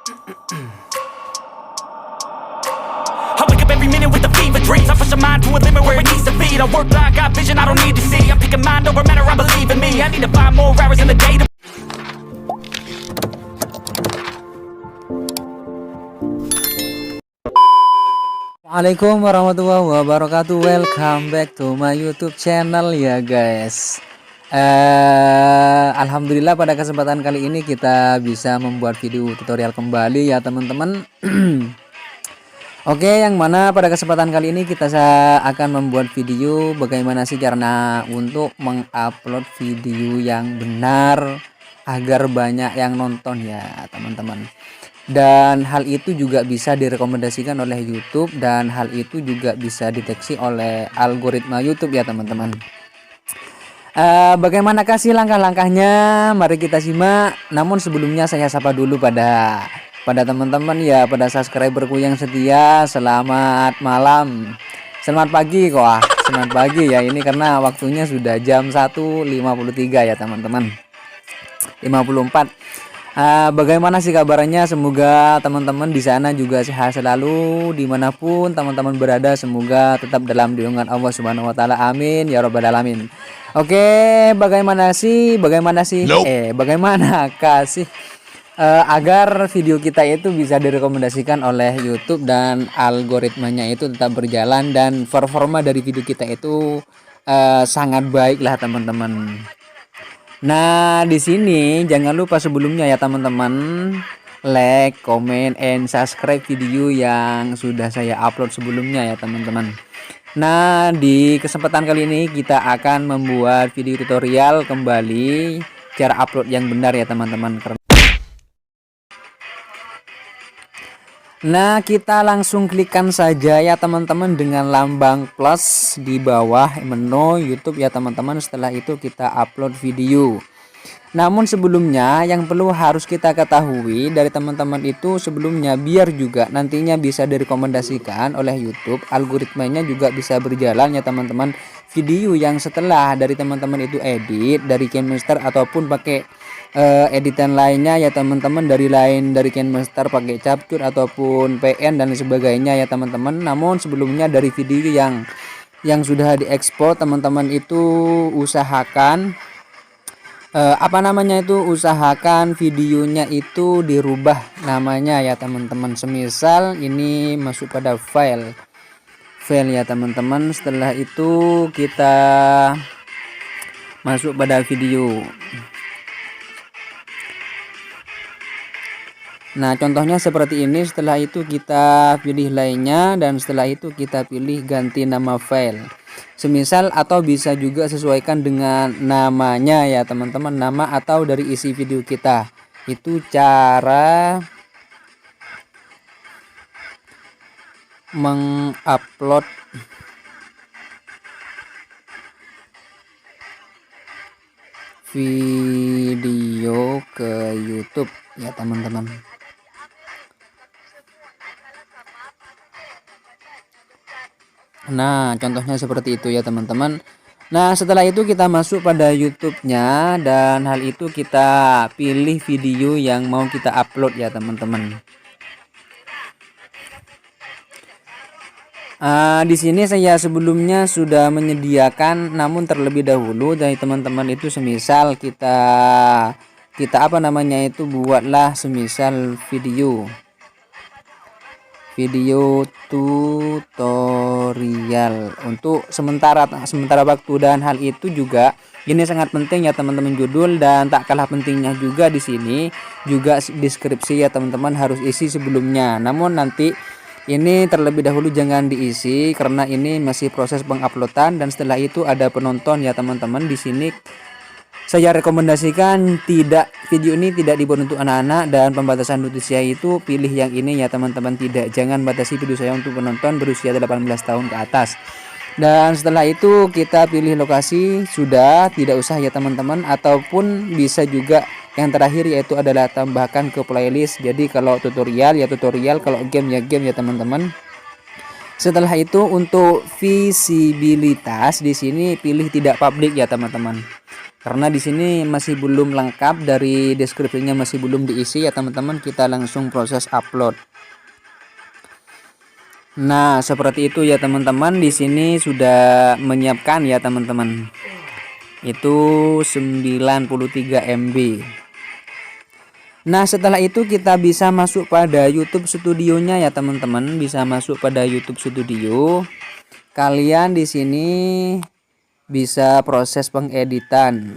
I wake up every minute with a fever dreams. I push my mind to a limit where it needs to be. I work blind, got vision I don't need to see. I'm picking mind over matter, I believe in me. I need to find more hours in the day to Assalamualaikum warahmatullahi wabarakatuh. Welcome back to my YouTube channel ya guys. Alhamdulillah pada kesempatan kali ini kita bisa membuat video tutorial kembali ya teman-teman. Oke, yang mana pada kesempatan kali ini kita akan membuat video bagaimana sih cara untuk mengupload video yang benar agar banyak yang nonton ya teman-teman. Dan hal itu juga bisa direkomendasikan oleh YouTube, dan hal itu juga bisa deteksi oleh algoritma YouTube ya teman-teman. Bagaimanakah sih langkah-langkahnya? Mari kita simak. Namun sebelumnya saya sapa dulu pada teman-teman ya, pada subscriberku yang setia. Selamat malam, selamat pagi kok. Selamat pagi ya, ini karena waktunya sudah jam 1.53 ya teman-teman, 54. Bagaimana sih kabarnya? Semoga teman-teman di sana juga sehat selalu dimanapun teman-teman berada. Semoga tetap dalam lindungan Allah Subhanahu Wa Taala. Amin ya robbal alamin. Oke, bagaimana kasih agar video kita itu bisa direkomendasikan oleh YouTube dan algoritmanya itu tetap berjalan dan performa dari video kita itu sangat baik lah teman-teman. Nah, di sini jangan lupa sebelumnya ya teman-teman, like, comment, and subscribe video yang sudah saya upload sebelumnya ya teman-teman. Nah, di kesempatan kali ini kita akan membuat video tutorial kembali cara upload yang benar ya teman-teman. Nah, kita langsung klikkan saja ya teman-teman dengan lambang plus di bawah menu YouTube ya teman-teman. Setelah itu kita upload video. Namun sebelumnya yang perlu harus kita ketahui dari teman-teman itu sebelumnya, biar juga nantinya bisa direkomendasikan oleh YouTube, algoritmanya juga bisa berjalan ya teman-teman. Video yang setelah dari teman-teman itu edit dari KineMaster ataupun pakai editan lainnya ya teman-teman, dari KineMaster pakai Capcut ataupun PN dan sebagainya ya teman-teman. Namun sebelumnya dari video yang sudah diekspor teman-teman itu usahakan usahakan videonya itu dirubah namanya ya teman-teman. Semisal ini masuk pada file ya teman-teman. Setelah itu kita masuk pada video. Nah, contohnya seperti ini. Setelah itu kita pilih lainnya, dan setelah itu kita pilih ganti nama file. Semisal atau bisa juga sesuaikan dengan namanya ya teman-teman, nama atau dari isi video kita. Itu cara mengupload video ke YouTube ya teman-teman. Nah, contohnya seperti itu ya teman-teman. Nah, setelah itu kita masuk pada YouTube-nya, dan hal itu kita pilih video yang mau kita upload ya teman-teman. Di sini saya sebelumnya sudah menyediakan, namun terlebih dahulu dari teman-teman itu semisal kita buatlah semisal video tutorial untuk sementara waktu, dan hal itu juga ini sangat penting ya teman-teman, judul, dan tak kalah pentingnya juga di sini juga deskripsi ya teman-teman harus isi sebelumnya. Namun nanti ini terlebih dahulu jangan diisi karena ini masih proses penguploadan, dan setelah itu ada penonton ya teman-teman. Di sini saya rekomendasikan video ini tidak dibuat untuk anak-anak, dan pembatasan usia itu pilih yang ini ya teman-teman. Jangan batasi video saya untuk penonton berusia 18 tahun ke atas. Dan setelah itu kita pilih lokasi, sudah tidak usah ya teman-teman, ataupun bisa juga yang terakhir yaitu adalah tambahkan ke playlist. Jadi kalau tutorial ya tutorial, kalau game ya game ya teman-teman. Setelah itu untuk visibilitas di sini pilih tidak publik ya teman-teman. Karena di sini masih belum lengkap, dari deskripsinya masih belum diisi ya teman-teman, kita langsung proses upload. Nah, seperti itu ya teman-teman. Di sini sudah menyiapkan ya teman-teman. Itu 93 MB. Nah, setelah itu kita bisa masuk pada YouTube Studionya ya teman-teman, bisa masuk pada YouTube Studio. Kalian di sini bisa proses pengeditan.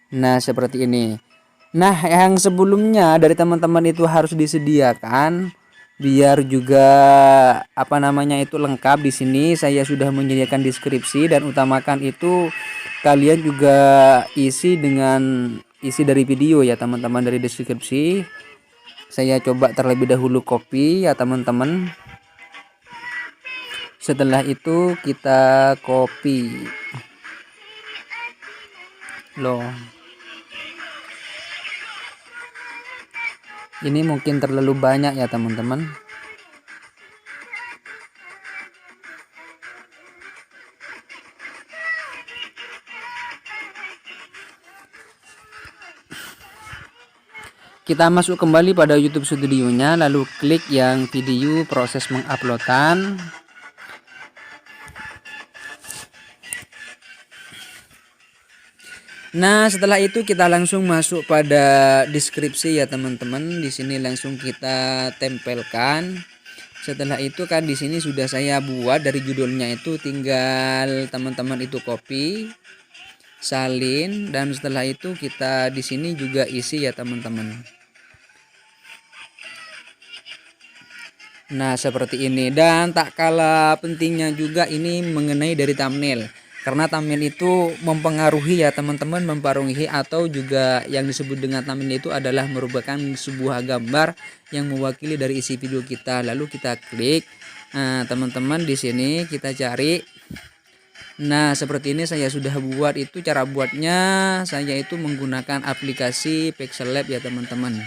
Nah, seperti ini. Nah, yang sebelumnya dari teman-teman itu harus disediakan biar juga apa namanya itu lengkap. Di sini saya sudah menyediakan deskripsi, dan utamakan itu kalian juga isi dengan isi dari video ya teman-teman, dari deskripsi. Saya coba terlebih dahulu copy ya teman-teman. Setelah itu kita copy loh. Ini mungkin terlalu banyak ya teman-teman. Kita masuk kembali pada YouTube Studionya, lalu klik yang video proses menguploadan. Nah, setelah itu kita langsung masuk pada deskripsi ya teman-teman. Di sini langsung kita tempelkan. Setelah itu kan di sini sudah saya buat dari judulnya, itu tinggal teman-teman itu copy, salin, dan setelah itu kita di sini juga isi ya teman-teman. Nah, seperti ini. Dan tak kalah pentingnya juga ini mengenai dari thumbnail, karena thumbnail itu mempengaruhi ya teman-teman, mempengaruhi atau juga yang disebut dengan thumbnail itu adalah merupakan sebuah gambar yang mewakili dari isi video kita. Lalu kita klik. Nah, teman-teman di sini kita cari. Nah, seperti ini saya sudah buat. Itu cara buatnya, saya itu menggunakan aplikasi Pixel Lab ya teman-teman.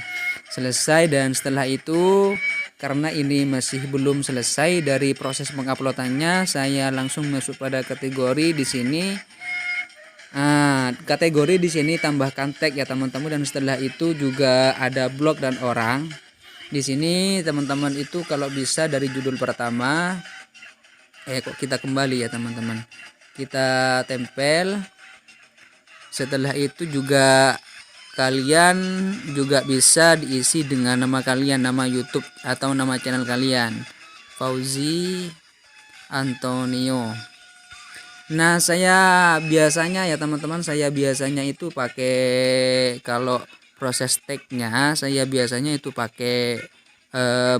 Selesai, dan setelah itu karena ini masih belum selesai dari proses penguploadannya, saya langsung masuk pada kategori di sini. Kategori di sini tambahkan tag ya teman-teman, dan setelah itu juga ada blog dan orang. Di sini teman-teman itu kalau bisa dari judul pertama, kok kita kembali ya teman-teman, kita tempel. Setelah itu juga kalian juga bisa diisi dengan nama kalian, nama YouTube atau nama channel kalian, Fauzi Antonio. Nah, saya biasanya ya teman-teman, saya biasanya itu pakai, kalau proses tagnya saya biasanya itu pakai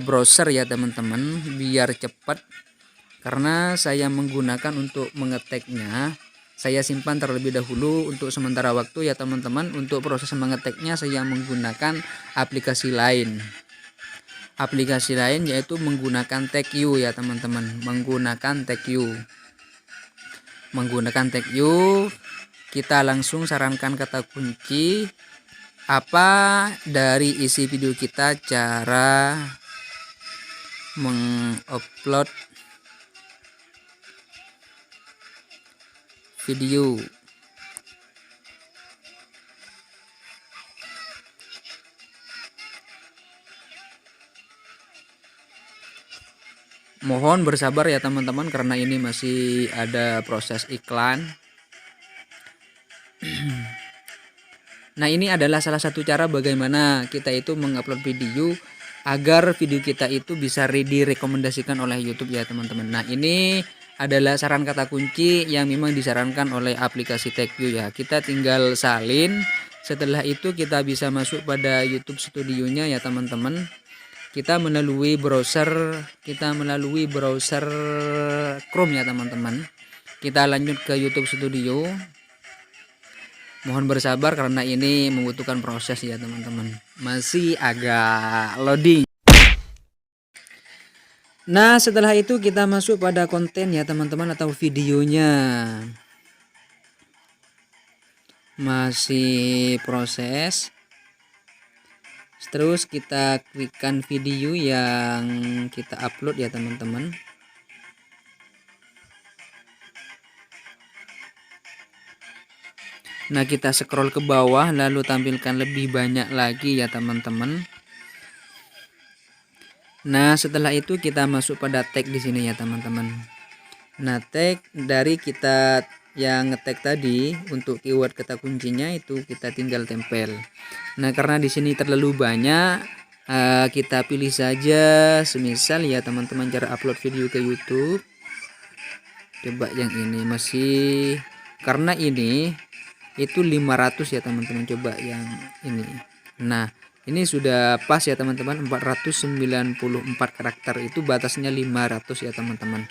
browser ya teman-teman, biar cepat. Karena saya menggunakan untuk mengeteknya, saya simpan terlebih dahulu untuk sementara waktu ya teman-teman. Untuk proses mengeteknya saya menggunakan aplikasi lain. Aplikasi lain yaitu menggunakan TagView ya teman-teman. Menggunakan TagView. Kita langsung sarankan kata kunci apa dari isi video kita, cara mengupload video. Mohon bersabar ya teman-teman, karena ini masih ada proses iklan. Nah, ini adalah salah satu cara bagaimana kita itu mengupload video agar video kita itu bisa direkomendasikan oleh YouTube ya teman-teman. Nah, ini adalah saran kata kunci yang memang disarankan oleh aplikasi TagView ya. Kita tinggal salin. Setelah itu kita bisa masuk pada YouTube Studionya ya teman-teman. Kita melalui browser Chrome ya teman-teman. Kita lanjut ke YouTube Studio. Mohon bersabar karena ini membutuhkan proses ya teman-teman. Masih agak loading. Nah, setelah itu kita masuk pada konten ya teman-teman, atau videonya. Masih proses. Terus kita klikkan video yang kita upload ya teman-teman. Nah, kita scroll ke bawah lalu tampilkan lebih banyak lagi ya teman-teman. Nah, setelah itu kita masuk pada tag di sini ya teman-teman. Nah, tag dari kita yang ngetek tadi untuk keyword kata kuncinya itu kita tinggal tempel. Nah, karena di sini terlalu banyak, kita pilih saja semisal ya teman-teman cara upload video ke YouTube. Coba yang ini masih, karena ini itu 500 ya teman-teman, coba yang ini. Nah, ini sudah pas ya teman-teman, 494 karakter itu batasnya 500 ya teman-teman.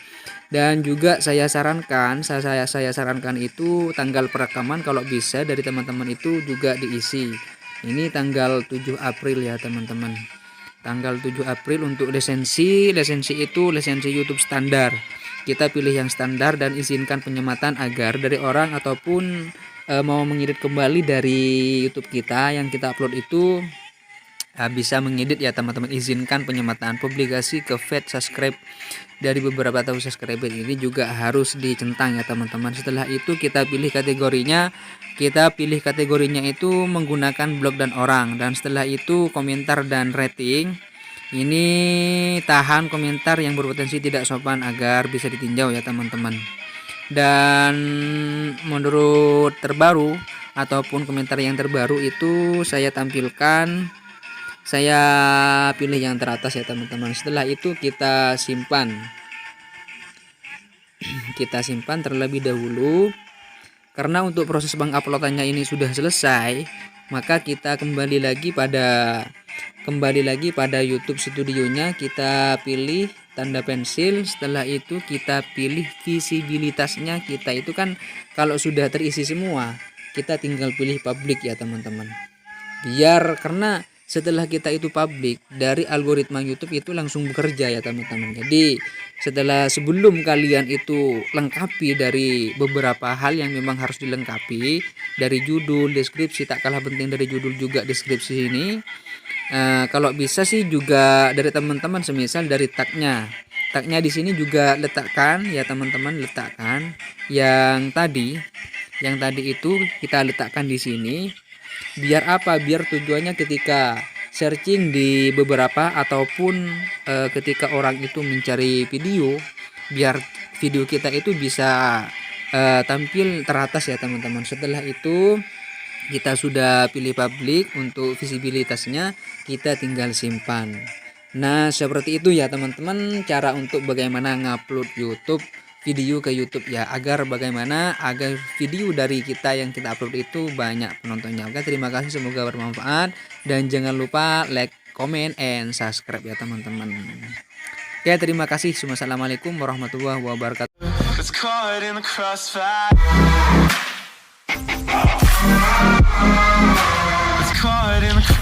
Dan juga saya sarankan itu tanggal perekaman kalau bisa dari teman-teman itu juga diisi. Ini tanggal 7 April ya teman-teman. Tanggal 7 April untuk lisensi itu lisensi YouTube standar. Kita pilih yang standar dan izinkan penyematan agar dari orang ataupun mau mengedit kembali dari YouTube kita yang kita upload itu bisa mengedit ya teman-teman. Izinkan penyemataan, publikasi ke feed, subscribe dari beberapa tahu subscriber ini juga harus dicentang ya teman-teman. Setelah itu kita pilih kategorinya. Kita pilih kategorinya itu menggunakan blog dan orang, dan setelah itu komentar dan rating. Ini tahan komentar yang berpotensi tidak sopan agar bisa ditinjau ya teman-teman. Dan menurut terbaru ataupun komentar yang terbaru itu saya tampilkan, saya pilih yang teratas ya teman-teman. Setelah itu kita simpan. Kita simpan terlebih dahulu. Karena untuk proses penguploadannya ini sudah selesai, maka kita kembali lagi pada YouTube studionya. Kita pilih tanda pensil. Setelah itu kita pilih visibilitasnya. Kita itu kan kalau sudah terisi semua, kita tinggal pilih publik ya teman-teman. Karena setelah kita itu publik, dari algoritma YouTube itu langsung bekerja ya teman-teman. Jadi sebelum kalian itu lengkapi dari beberapa hal yang memang harus dilengkapi, dari judul, deskripsi, tak kalah penting dari judul juga deskripsi ini. Kalau bisa sih juga dari teman-teman semisal dari tagnya di sini juga letakkan ya teman-teman, letakkan yang tadi itu kita letakkan di sini. Biar apa? Biar tujuannya ketika searching di beberapa ataupun ketika orang itu mencari video, biar video kita itu bisa tampil teratas ya teman-teman. Setelah itu kita sudah pilih publik untuk visibilitasnya, kita tinggal simpan. Nah, seperti itu ya teman-teman cara untuk bagaimana ngupload video ke YouTube ya, agar video dari kita yang kita upload itu banyak penontonnya. Oke, terima kasih, semoga bermanfaat dan jangan lupa like, comment, and subscribe ya teman-teman. Oke, terima kasih. Wassalamualaikum warahmatullahi wabarakatuh.